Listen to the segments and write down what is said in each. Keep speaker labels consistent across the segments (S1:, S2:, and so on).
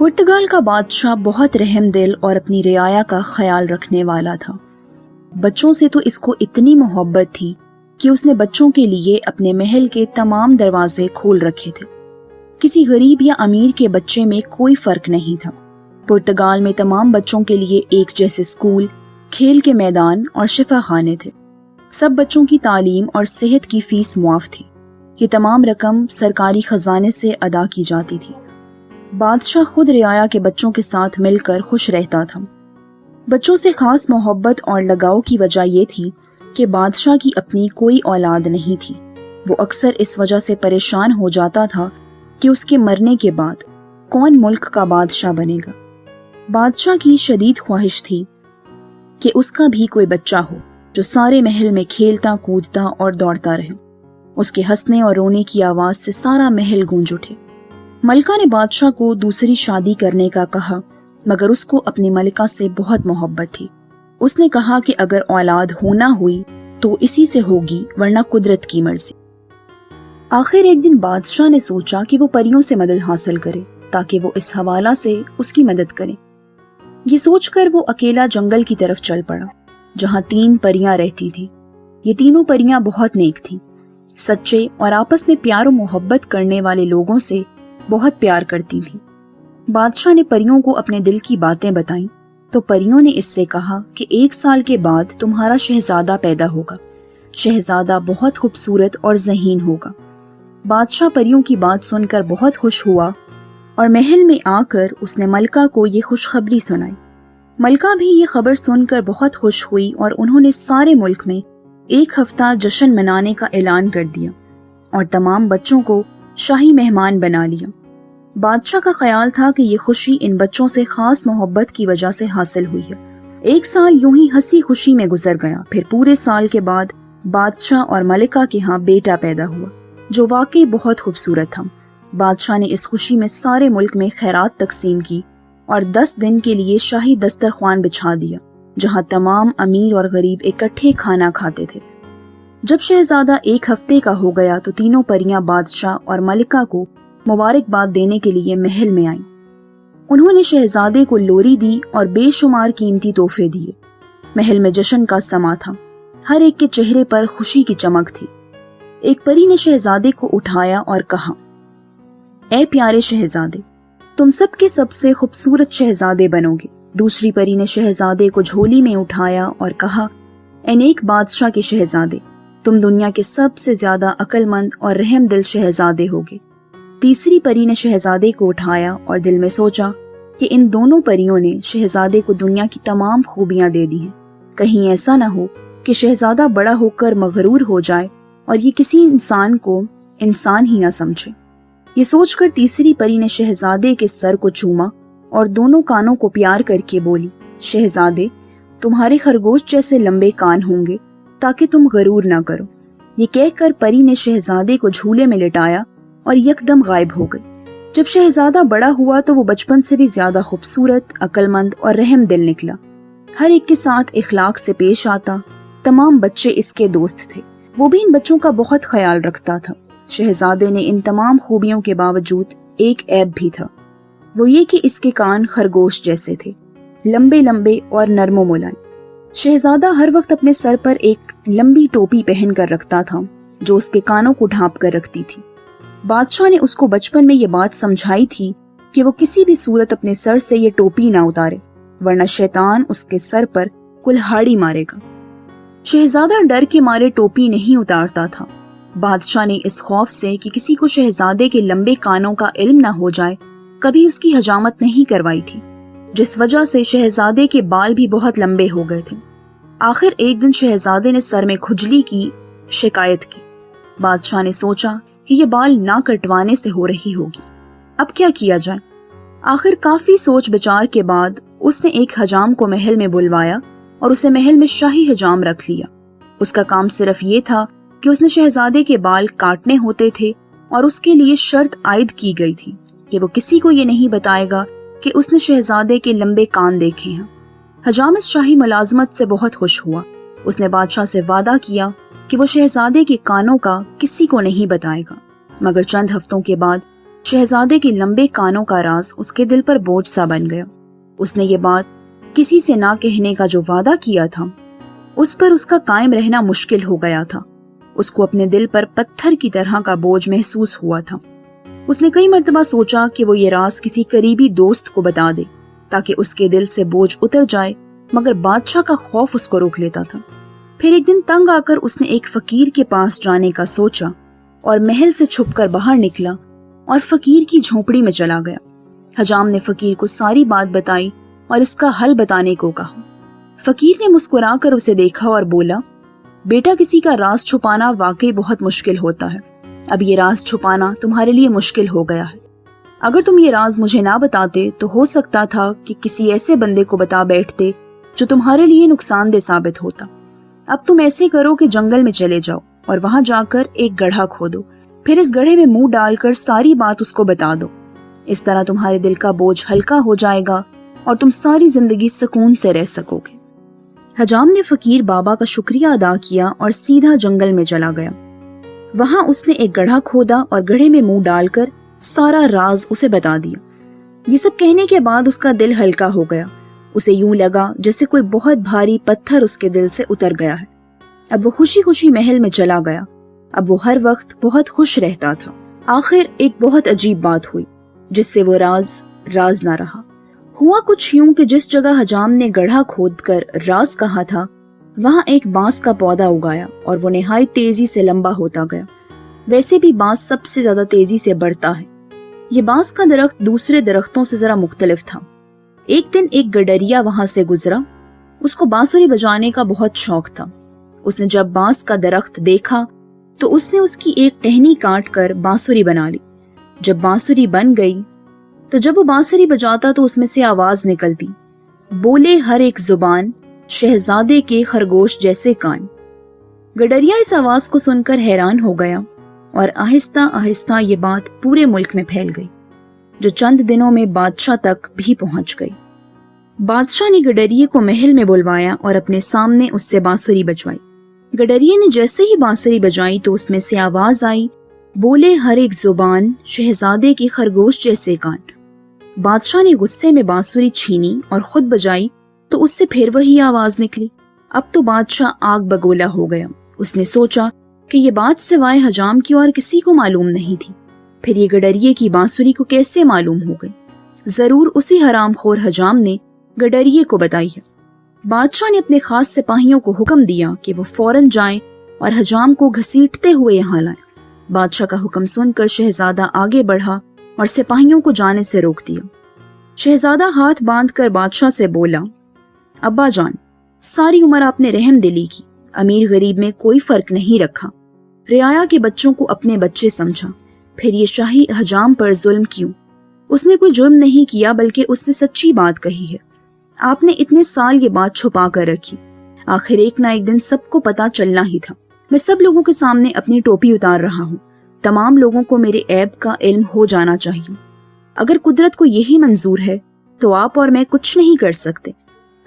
S1: पुर्तगाल का बादशाह बहुत रहम दिल और अपनी रियाया का ख्याल रखने वाला था। बच्चों से तो इसको इतनी मोहब्बत थी कि उसने बच्चों के लिए अपने महल के तमाम दरवाजे खोल रखे थे। किसी गरीब या अमीर के बच्चे में कोई फर्क नहीं था। पुर्तगाल में तमाम बच्चों के लिए एक जैसे स्कूल, खेल के मैदान और शिफा खाने थे। सब बच्चों की तालीम और सेहत की फीस मुआफ थी। ये तमाम रकम सरकारी खजाने से अदा की जाती थी। बादशाह खुद रियाया के बच्चों के साथ मिलकर खुश रहता था। बच्चों से खास मोहब्बत और लगाव की वजह ये थी कि बादशाह की अपनी कोई औलाद नहीं थी। वो अक्सर इस वजह से परेशान हो जाता था कि उसके मरने के बाद कौन मुल्क का बादशाह बनेगा। बादशाह की शदीद ख्वाहिश थी कि उसका भी कोई बच्चा हो जो सारे महल में खेलता कूदता और दौड़ता रहे। उसके हंसने और रोने की आवाज से सारा महल गूंज उठे। मलिका ने बादशाह को दूसरी शादी करने का कहा, मगर उसको अपनी मलिका से बहुत मोहब्बत थी। उसने कहा कि अगर औलाद होना हुई तो इसी से होगी, वरना कुदरत की मर्जी। आखिर एक दिन बादशाह ने सोचा कि वो परियों से मदद हासिल करे ताकि वो इस हवाला से उसकी मदद करें। ये सोचकर वो अकेला जंगल की तरफ चल पड़ा, जहाँ 3 परियां रहती थी। ये तीनों परियां बहुत नेक थीं, सच्चे और आपस में प्यार और मोहब्बत करने वाले लोगों से बहुत प्यार करती थीं। बादशाह ने परियों को अपने दिल की बातें बताईं तो परियों ने इससे कहा कि 1 साल के बाद तुम्हारा शहजादा पैदा होगा। शहजादा बहुत खूबसूरत और ज़हीन होगा। बादशाह परियों की बात सुनकर बहुत खुश हुआ और महल में आकर उसने मलिका को ये खुशखबरी सुनाई। मलिका भी ये खबर सुनकर बहुत खुश हुई और उन्होंने सारे मुल्क में 1 हफ्ता जश्न मनाने का ऐलान कर दिया और तमाम बच्चों को शाही मेहमान बना लिया। बादशाह का ख्याल था कि ये खुशी इन बच्चों से खास मोहब्बत की वजह से हासिल हुई है। 1 साल यूं ही हंसी खुशी में गुजर गया। फिर पूरे साल के बाद बादशाह और मलिका के यहाँ बेटा पैदा हुआ जो वाकई बहुत खूबसूरत था। बादशाह ने इस खुशी में सारे मुल्क में खैरात तकसीम की और 10 दिन के लिए शाही दस्तरख्वान बिछा दिया, जहाँ तमाम अमीर और गरीब इकट्ठे खाना खाते थे। जब शहजादा 1 हफ्ते का हो गया तो तीनों परियां बादशाह और मलिका को मुबारकबाद देने के लिए महल में आईं। उन्होंने शहजादे को लोरी दी और बेशुमार कीमती तोहफे दिए। महल में जश्न का समा था। हर एक के चेहरे पर खुशी की चमक थी। एक परी ने शहजादे को उठाया और कहा, ऐ प्यारे शहजादे, तुम सबके सबसे खूबसूरत शहजादे बनोगे। दूसरी परी ने शहजादे को झोली में उठाया और कहा, ऐ नेक बादशाह के शहजादे, तुम दुनिया के सबसे ज्यादा अक्लमंद और रहम दिल शहजादे होगे। तीसरी परी ने शहजादे को उठाया और दिल में सोचा कि इन दोनों परियों ने शहजादे को दुनिया की तमाम खूबियां दे दी हैं। कहीं ऐसा न हो कि शहजादा बड़ा होकर मगरूर हो जाए और ये किसी इंसान को इंसान ही न समझे। ये सोचकर तीसरी परी ने शहजादे के सर को चूमा और दोनों कानों को प्यार करके बोली, शहजादे, तुम्हारे खरगोश जैसे लंबे कान होंगे ताकि तुम गरूर ना करो। ये कहकर परी ने शहजादे को झूले में लिटाया और यकदम गायब हो गई। जब शहजादा बड़ा हुआ तो वो बचपन से भी ज्यादा खूबसूरत, अक्लमंद और रहम दिल निकला। हर एक के साथ इखलाक से पेश आता। तमाम बच्चे इसके दोस्त थे। वो भी इन बच्चों का बहुत ख्याल रखता था। शहजादे ने इन तमाम खूबियों के बावजूद एक ऐब भी था। वो ये कि इसके कान खरगोश जैसे थे, लंबे लंबे और नरमो मुलायम। शहजादा हर वक्त अपने सर पर एक लंबी टोपी पहन कर रखता था जो उसके कानों को ढांप कर रखती थी। बादशाह ने उसको बचपन में ये बात समझाई थी कि वो किसी भी सूरत अपने सर से ये टोपी ना उतारे, वरना शैतान उसके सर पर कुल्हाड़ी मारेगा। शहजादा डर के मारे टोपी नहीं उतारता था। बादशाह ने इस खौफ से कि किसी को शहजादे के लंबे कानों का इल्म न हो जाए, कभी उसकी हजामत नहीं करवाई थी, जिस वजह से शहजादे के बाल भी बहुत लंबे हो गए थे। आखिर एक दिन शहजादे ने सर में खुजली की शिकायत की। बादशाह ने सोचा कि ये बाल ना कटवाने से हो रही होगी, अब क्या किया जाए। आखिर काफी सोच विचार के बाद उसने एक हजाम को महल में बुलवाया और उसे महल में शाही हजाम रख लिया। उसका काम सिर्फ ये था कि उसने शहजादे के बाल काटने होते थे और उसके लिए शर्त आयद की गई थी कि वो किसी को ये नहीं बताएगा कि उसने शहजादे के लंबे कान देखे हैं। हजाम इस शाही मुलाजमत से बहुत खुश हुआ। उसने बादशाह से वादा किया कि वो शहजादे के कानों का किसी को नहीं बताएगा। मगर चंद हफ्तों के बाद शहजादे के लंबे कानों का राज उसके दिल पर बोझ सा बन गया। उसने ये बात किसी से ना कहने का जो वादा किया था, उस पर उसका कायम रहना मुश्किल हो गया था। उसको अपने दिल पर पत्थर की तरह का बोझ महसूस हुआ था। उसने कई मर्तबा सोचा कि वो ये राज किसी करीबी दोस्त को बता दे ताकि उसके दिल से बोझ उतर जाए, मगर बादशाह का खौफ उसको रोक लेता था। फिर एक दिन तंग आकर उसने एक फकीर के पास जाने का सोचा और महल से छुपकर बाहर निकला और फकीर की झोपड़ी में चला गया। हजाम ने फकीर को सारी बात बताई और इसका हल बताने को कहा। फकीर ने मुस्कुराकर उसे देखा और बोला, बेटा, किसी का राज छुपाना वाकई बहुत मुश्किल होता है। अब ये राज छुपाना तुम्हारे लिए मुश्किल हो गया है। अगर तुम ये राज मुझे ना बताते तो हो सकता था कि किसी ऐसे बंदे को बता बैठते जो तुम्हारे लिए नुकसानदेह साबित होता। अब तुम ऐसे करो कि जंगल में चले जाओ और वहां जाकर एक गड्ढा खोदो, फिर इस गड्ढे में मुंह डालकर सारी बात उसको बता दो। इस तरह तुम्हारे दिल का बोझ हल्का हो जाएगा और तुम सारी जिंदगी सुकून से रह सकोगे। हजाम ने फकीर बाबा का शुक्रिया अदा किया और सीधा जंगल में चला गया। वहां उसने एक गड्ढा खोदा और गड्ढे में मुंह डालकर सारा राज उसे बता दिया। ये सब कहने के बाद उसका दिल हल्का हो गया। उसे यूं लगा जैसे कोई बहुत भारी पत्थर उसके दिल से उतर गया है। अब वो खुशी खुशी महल में चला गया। अब वो हर वक्त बहुत खुश रहता था। आखिर एक बहुत अजीब बात हुई जिससे वो राज ना रहा। हुआ कुछ यूं कि जिस जगह हजाम ने गड्ढा खोदकर राज कहा था, वहां एक बांस का पौधा उगाया और वो निहायत तेजी से लंबा होता गया। वैसे भी बांस सबसे ज्यादा तेजी से बढ़ता है। ये बांस का दरख्त दूसरे दरख्तों से जरा मुख्तलिफ था। एक दिन एक गडरिया वहां से गुजरा। उसको बांसुरी बजाने का बहुत शौक था। उसने जब बांस का दरख्त देखा तो उसने उसकी एक टहनी काट कर बांसुरी बना ली। जब बांसुरी बन गई तो जब वो बांसुरी बजाता तो उसमें से आवाज निकलती, बोले हर एक जुबान, शहजादे के खरगोश जैसे कान। गडरिया इस आवाज को सुनकर हैरान हो गया और आहिस्ता आहिस्ता ये बात पूरे मुल्क में फैल गई, जो चंद दिनों में बादशाह तक भी पहुंच गई। बादशाह ने गडरिये को महल में बुलवाया और अपने सामने उससे बांसुरी बजवाई। गडरिये ने जैसे ही बांसुरी बजाई तो उसमें से आवाज आई, बोले हर एक जुबान, शहजादे के खरगोश जैसे कान। बादशाह ने गुस्से में बांसुरी छीनी और खुद बजाई तो उससे फिर वही आवाज निकली। अब तो बादशाह आग बगोला हो गया। उसने सोचा कि ये बात सिवाय हजाम की और किसी को मालूम नहीं थी। फिर ये गडरिये की बांसुरी को कैसे मालूम हो गई? जरूर उसी हरामखोर हजाम ने गडरिये को बताई है। बादशाह ने अपने खास सिपाहियों को हुक्म दिया कि वो फौरन जाएं और हजाम को घसीटते हुए यहाँ लाएं। बादशाह का हुक्म सुनकर शहजादा आगे बढ़ा और सिपाहियों को जाने से रोक दिया। शहजादा हाथ बांधकर बादशाह से बोला, अब्बा जान, सारी उम्र आपने रहम दिली की, अमीर गरीब में कोई फर्क नहीं रखा, रियाया के बच्चों को अपने बच्चे समझा, फिर ये शाही हजाम पर जुल्म क्यों? उसने कोई जुर्म नहीं किया बल्कि उसने सच्ची बात कही है। आपने इतने साल ये बात छुपा कर रखी, आखिर एक ना एक दिन सबको पता चलना ही था। मैं सब लोगों के सामने अपनी टोपी उतार रहा हूँ। तमाम लोगों को मेरे ऐब का इल्म हो जाना चाहिए। अगर कुदरत को यही मंजूर है तो आप और मैं कुछ नहीं कर सकते।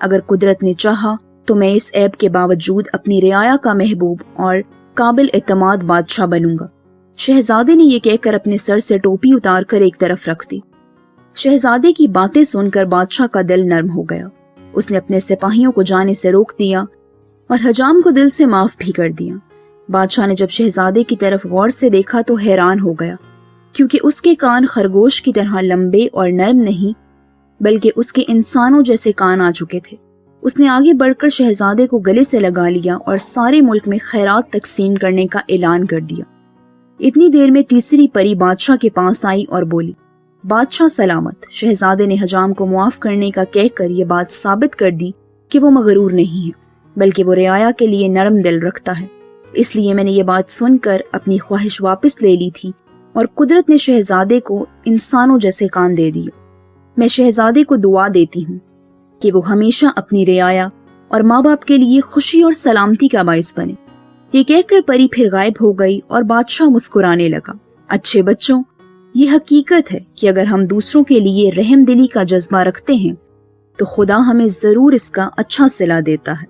S1: अगर कुदरत ने चाहा तो मैं इस ऐब के बावजूद अपनी रियाया का महबूब और काबिल एतमाद बादशाह बनूंगा। शहजादे ने ये कहकर अपने सर से टोपी उतार कर एक तरफ रख दी। शहजादे की बातें सुनकर बादशाह का दिल नर्म हो गया। उसने अपने सिपाहियों को जाने से रोक दिया और हजाम को दिल से माफ भी कर दिया। बादशाह ने जब शहजादे की तरफ गौर से देखा तो हैरान हो गया, क्योंकि उसके कान खरगोश की तरह लंबे और नर्म नहीं बल्कि उसके इंसानों जैसे कान आ चुके थे। उसने आगे बढ़कर शहजादे को गले से लगा लिया और सारे मुल्क में खैरात तकसीम करने का ऐलान कर दिया। इतनी देर में तीसरी परी बादशाह के पास आई और बोली, बादशाह सलामत। शहजादे ने हजाम को मुआफ करने का कहकर ये बात साबित कर दी कि वो मगरूर नहीं है, बल्कि वो रियाया के लिए नरम दिल रखता है। इसलिए मैंने ये बात सुनकर अपनी ख्वाहिश वापस ले ली थी और कुदरत ने शहजादे को इंसानों जैसे कान दे दिए। मैं शहजादे को दुआ देती हूँ कि वो हमेशा अपनी रियाया और माँ बाप के लिए खुशी और सलामती का बाइस बने। ये कहकर परी फिर गायब हो गई और बादशाह मुस्कुराने लगा। अच्छे बच्चों, ये हकीकत है कि अगर हम दूसरों के लिए रहम दिली का जज्बा रखते हैं तो खुदा हमें जरूर इसका अच्छा सिला देता है।